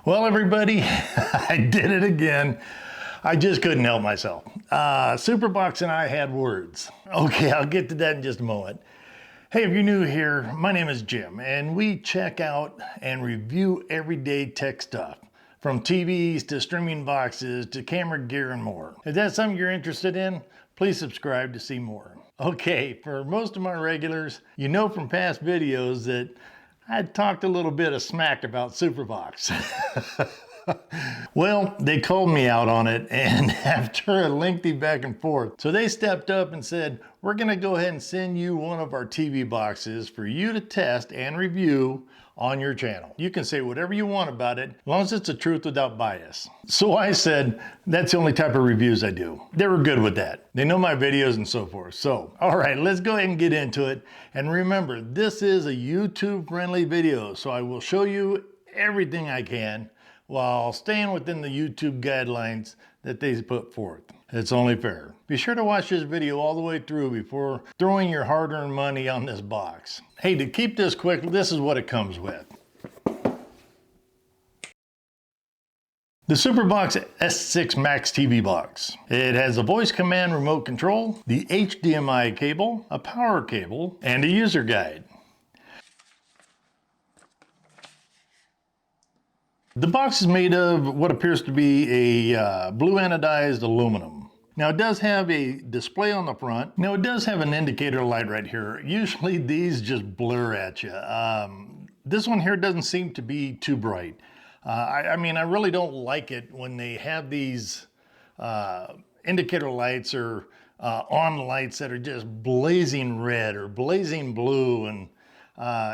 Well, everybody, I did it again. I just couldn't help myself. Superbox and I had words. Okay, I'll get to that in just a moment. Hey, if you're new here, my name is Jim, and we check out and review everyday tech stuff, from TVs to streaming boxes to camera gear and more. If that's something you're interested in, please subscribe to see more. Okay, for most of my regulars, you know from past videos that I talked a little bit of smack about Superbox. Well, they called me out on it, and after a lengthy back and forth, so they stepped up and said, we're gonna go ahead and send you one of our TV boxes for you to test and review on your channel. You can say whatever you want about it, as long as it's the truth without bias. So I said, that's the only type of reviews I do. They were good with that. They know my videos and so forth. So, all right, let's go ahead and get into it. And remember, this is a YouTube friendly video, so I will show you everything I can while staying within the YouTube guidelines that they put forth. It's only fair. Be sure to watch this video all the way through before throwing your hard-earned money on this box. Hey, to keep this quick, this is what it comes with. The Superbox S6 Max TV box. It has a voice command remote control, the HDMI cable, a power cable, and a user guide. The box is made of what appears to be a blue anodized aluminum. Now it does have a display on the front. Now it does have an indicator light right here. Usually these just blur at you. This one here doesn't seem to be too bright. I mean, I really don't like it when they have these indicator lights or on lights that are just blazing red or blazing blue and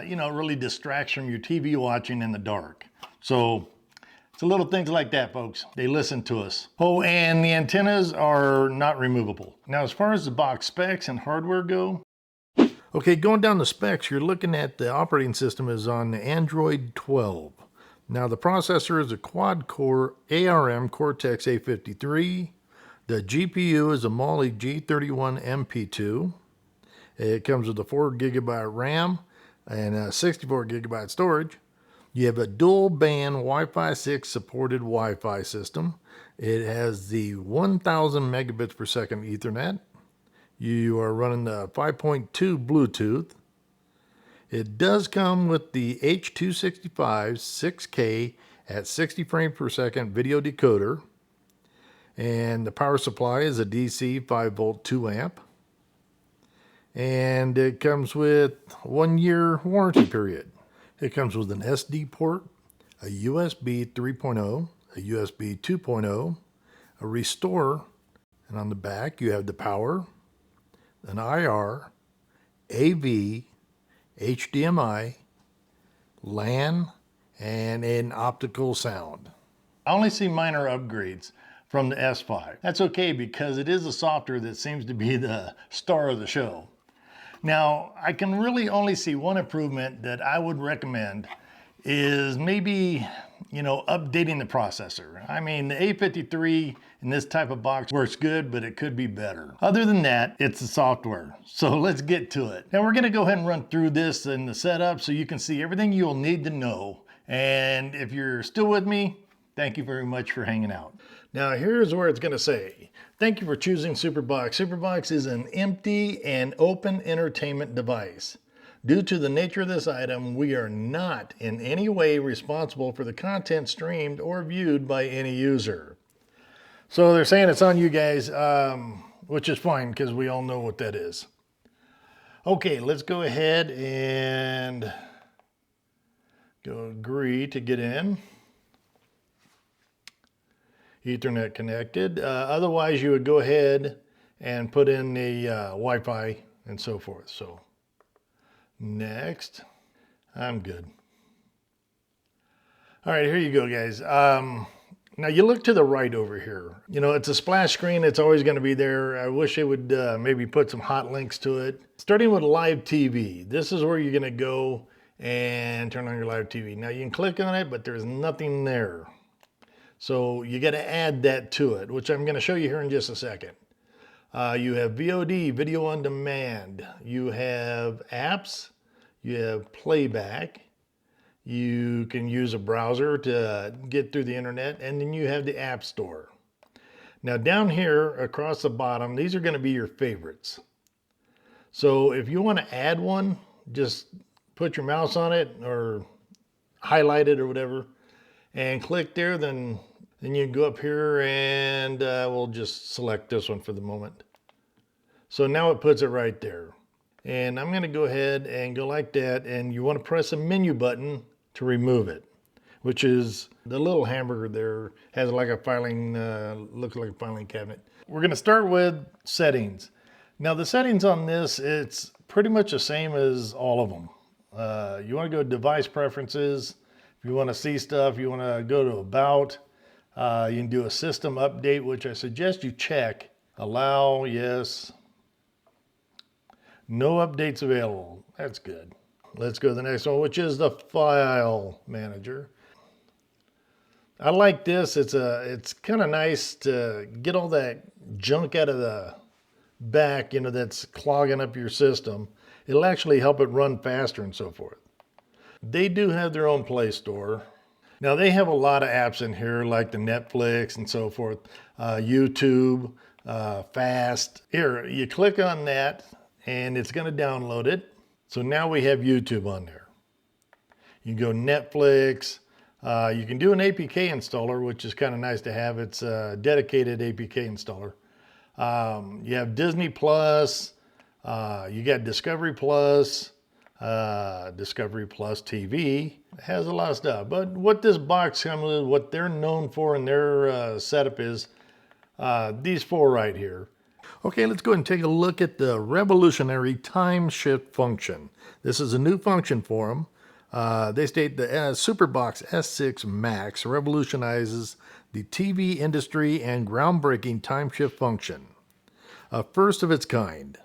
you know, really distracts from your TV watching in the dark. So it's little things like that, folks. They listen to us. Oh, and the antennas are not removable. Now, as far as the box specs and hardware go, okay, going down the specs, you're looking at the operating system is on Android 12. Now, the processor is a quad-core ARM Cortex A53. The GPU is a Mali G31 MP2. It comes with a 4 GB RAM and a 64 GB storage. You have a dual band Wi-Fi 6 supported Wi-Fi system. It has the 1000 megabits per second Ethernet. You are running the 5.2 Bluetooth. It does come with the H.265 6K at 60 frames per second video decoder. And the power supply is a DC 5 volt 2 amp. And it comes with 1 year warranty period. It comes with an SD port, a USB 3.0, a USB 2.0, a restore, and on the back you have the power, an IR, AV, HDMI, LAN, and an optical sound. I only see minor upgrades from the S5. That's okay because it is the software that seems to be the star of the show. Now, I can really only see one improvement that I would recommend is maybe, you know, updating the processor. I mean, the A53 in this type of box works good, but it could be better. Other than that, it's the software. So let's get to it. Now we're gonna go ahead and run through this and the setup so you can see everything you'll need to know. And if you're still with me, thank you very much for hanging out. Now here's where it's going to say, thank you for choosing Superbox. Superbox is an empty and open entertainment device. Due to the nature of this item, we are not in any way responsible for the content streamed or viewed by any user. So they're saying it's on you guys, which is fine because we all know what that is. Okay, let's go ahead and go agree to get in. Ethernet connected. Otherwise, you would go ahead and put in the Wi-Fi and so forth. So, next. I'm good. All right, here you go, guys. Now, you look to the right over here. You know, it's a splash screen. It's always going to be there. I wish it would maybe put some hot links to it. Starting with live TV. This is where you're going to go and turn on your live TV. Now, you can click on it, but there's nothing there. So you got to add that to it, which I'm going to show you here in just a second. You have VOD, video on demand. You have apps. You have playback. You can use a browser to get through the internet, and then you have the App Store. Now down here across the bottom, these are going to be your favorites. So if you want to add one, just put your mouse on it or highlight it or whatever and click there. Then you can go up here and we'll just select this one for the moment. So now it puts it right there. And I'm going to go ahead and go like that. And you want to press a menu button to remove it, which is the little hamburger there has like a filing, looks like a filing cabinet. We're going to start with settings. Now the settings on this, it's pretty much the same as all of them. You want to go to device preferences. If you want to see stuff, you want to go to about. You can do a system update, which I suggest you check. Allow, yes. No updates available. That's good. Let's go to the next one, which is the file manager. I like this. It's kind of nice to get all that junk out of the back, you know, that's clogging up your system. It'll actually help it run faster and so forth. They do have their own Play Store. Now they have a lot of apps in here like the Netflix and so forth, YouTube, Fast. Here, you click on that and it's going to download it. So now we have YouTube on there. You can go Netflix. You can do an APK installer, which is kind of nice to have. It's a dedicated APK installer. You have Disney Plus, you got Discovery Plus, Discovery Plus TV. It has a lot of stuff. But what this box comes with, what they're known for in their setup is these four right here. Okay, let's go ahead and take a look at the revolutionary time shift function. This is a new function for them. They state the Superbox S6 Max revolutionizes the TV industry and groundbreaking time shift function. A first of its kind.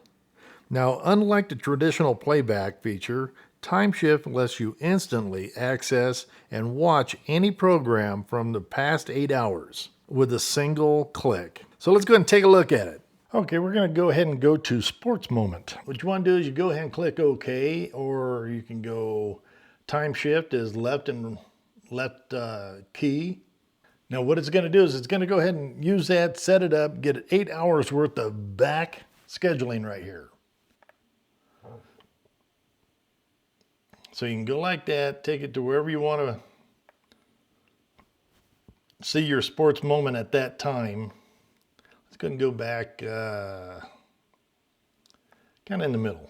Now, unlike the traditional playback feature, time shift lets you instantly access and watch any program from the past 8 hours with a single click. So let's go ahead and take a look at it. Okay, we're going to go ahead and go to Sports Moment. What you want to do is you go ahead and click OK, or you can go time shift is left key. Now what it's going to do is it's going to go ahead and use that, set it up, get 8 hours worth of back scheduling right here. So you can go like that, take it to wherever you want to see your sports moment at that time. Let's go ahead and go back kind of in the middle.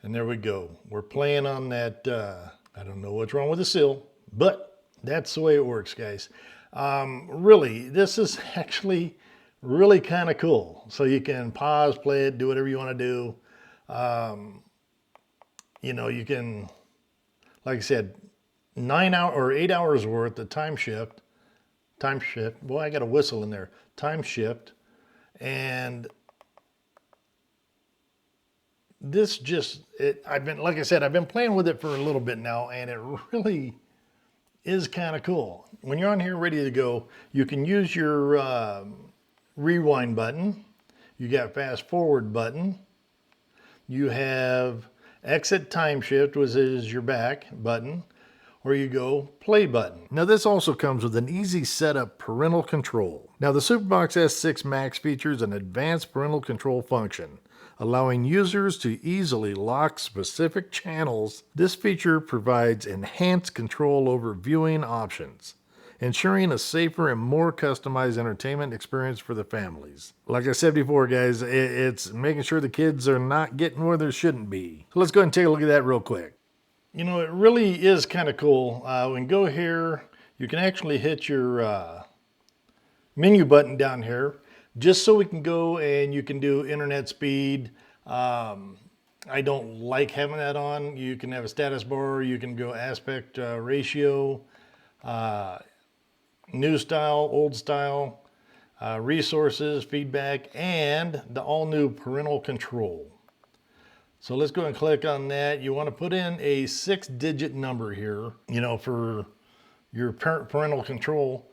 And there we go. We're playing on that, I don't know what's wrong with the seal, but that's the way it works, guys. Really, this is actually really kind of cool. So you can pause, play it, do whatever you want to do. You know, you can, like I said, 9 hours or 8 hours worth of time shift. Boy, I got a whistle in there. Time shift. And this just, like I said, I've been playing with it for a little bit now, and it really is kind of cool. When you're on here ready to go, you can use your rewind button. You got fast forward button. You have exit time shift, which is your back button, or you go play button. Now this also comes with an easy setup parental control. Now the Superbox S6 Max features an advanced parental control function, allowing users to easily lock specific channels. This feature provides enhanced control over viewing options, ensuring a safer and more customized entertainment experience for the families. Like I said before, guys, it's making sure the kids are not getting where they shouldn't be. So let's go ahead and take a look at that real quick. You know, it really is kind of cool. We can go here. You can actually hit your menu button down here, just so we can go and you can do internet speed. I don't like having that on. You can have a status bar. You can go aspect ratio, new style, old style, resources, feedback, and the all-new parental control. So let's go and click on that. You want to put in a 6-digit number here, you know, for your parental control.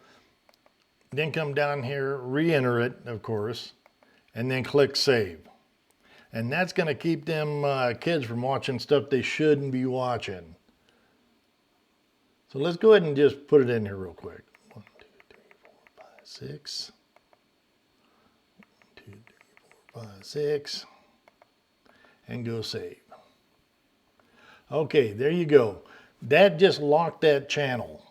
Then come down here, re-enter it, of course, and then click save. And that's going to keep them kids from watching stuff they shouldn't be watching. So let's go ahead and just put it in here real quick. 1, 2, 3, 4, 5, 6. 1, 2, 3, 4, 5, 6. And go save. Okay, there you go. That just locked that channel.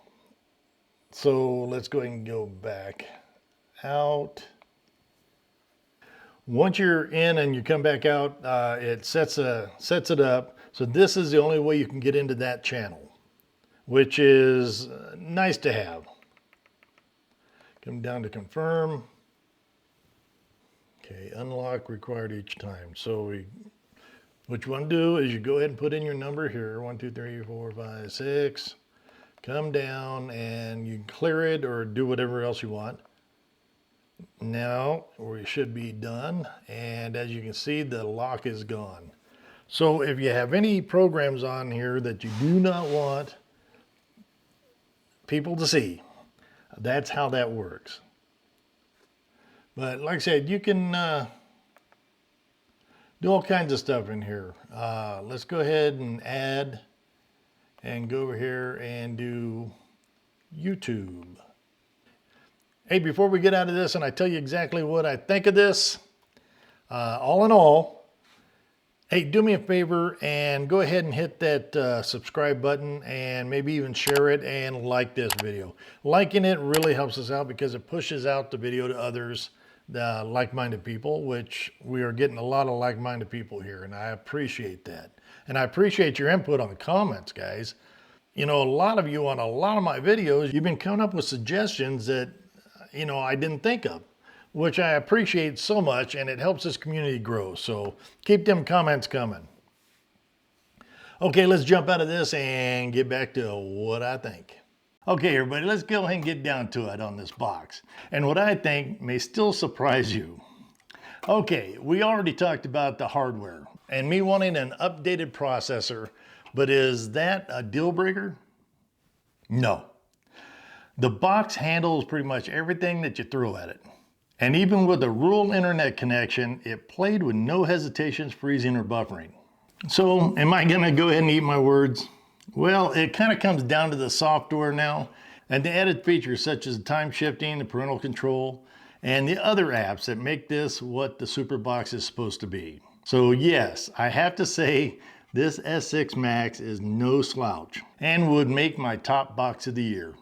So let's go ahead and go back out. Once you're in and you come back out, it sets it up. So this is the only way you can get into that channel, which is nice to have. Come down to confirm. Okay, unlock required each time. So what you want to do is you go ahead and put in your number here, 1, 2, 3, 4, 5, 6. Come down and you can clear it or do whatever else you want. Now we should be done, and as you can see, the lock is gone. So if you have any programs on here that you do not want people to see, that's how that works. But like I said, you can do all kinds of stuff in here. Let's go ahead and add and go over here and do YouTube. Hey, before we get out of this and I tell you exactly what I think of this, all in all, hey, do me a favor and go ahead and hit that subscribe button and maybe even share it and like this video. Liking it really helps us out because it pushes out the video to others, like-minded people, which we are getting a lot of like-minded people here, and I appreciate that. And I appreciate your input on the comments, guys. You know, a lot of you on a lot of my videos, you've been coming up with suggestions that I didn't think of, which I appreciate so much, and it helps this community grow. So keep them comments coming. Okay, let's jump out of this and get back to what I think. Okay, everybody, let's go ahead and get down to it on this box. And what I think may still surprise you. Okay, we already talked about the hardware and me wanting an updated processor, but is that a deal breaker? No. The box handles pretty much everything that you throw at it. And even with a rural internet connection, it played with no hesitations, freezing or buffering. So am I gonna go ahead and eat my words? Well, it kind of comes down to the software now and the added features such as time shifting, the parental control, and the other apps that make this what the Superbox is supposed to be. So yes, I have to say this S6 Max is no slouch and would make my top box of the year.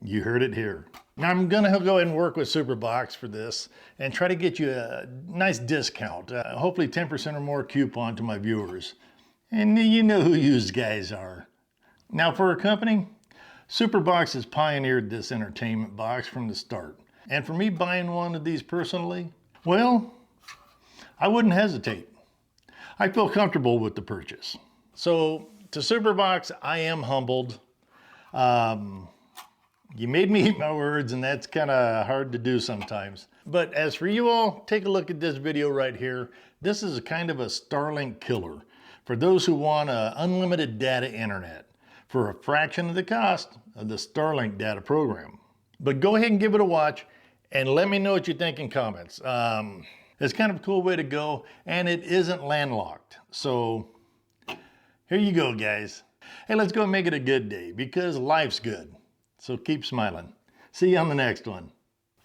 You heard it here. Now I'm gonna go ahead and work with Superbox for this and try to get you a nice discount, hopefully 10% or more coupon to my viewers. And you know who you guys are. Now for a company, Superbox has pioneered this entertainment box from the start. And for me buying one of these personally, well, I wouldn't hesitate. I feel comfortable with the purchase. So to Superbox, I am humbled. You made me eat my words, and that's kind of hard to do sometimes. But as for you all, take a look at this video right here. This is a kind of a Starlink killer for those who want an unlimited data internet for a fraction of the cost of the Starlink data program. But go ahead and give it a watch and let me know what you think in comments. It's kind of a cool way to go, and it isn't landlocked. So here you go, guys. Hey, let's go and make it a good day because life's good. So keep smiling. See you on the next one.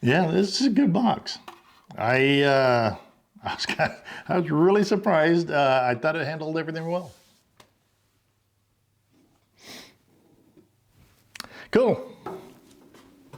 Yeah, this is a good box. I was really surprised. I thought it handled everything well. Cool.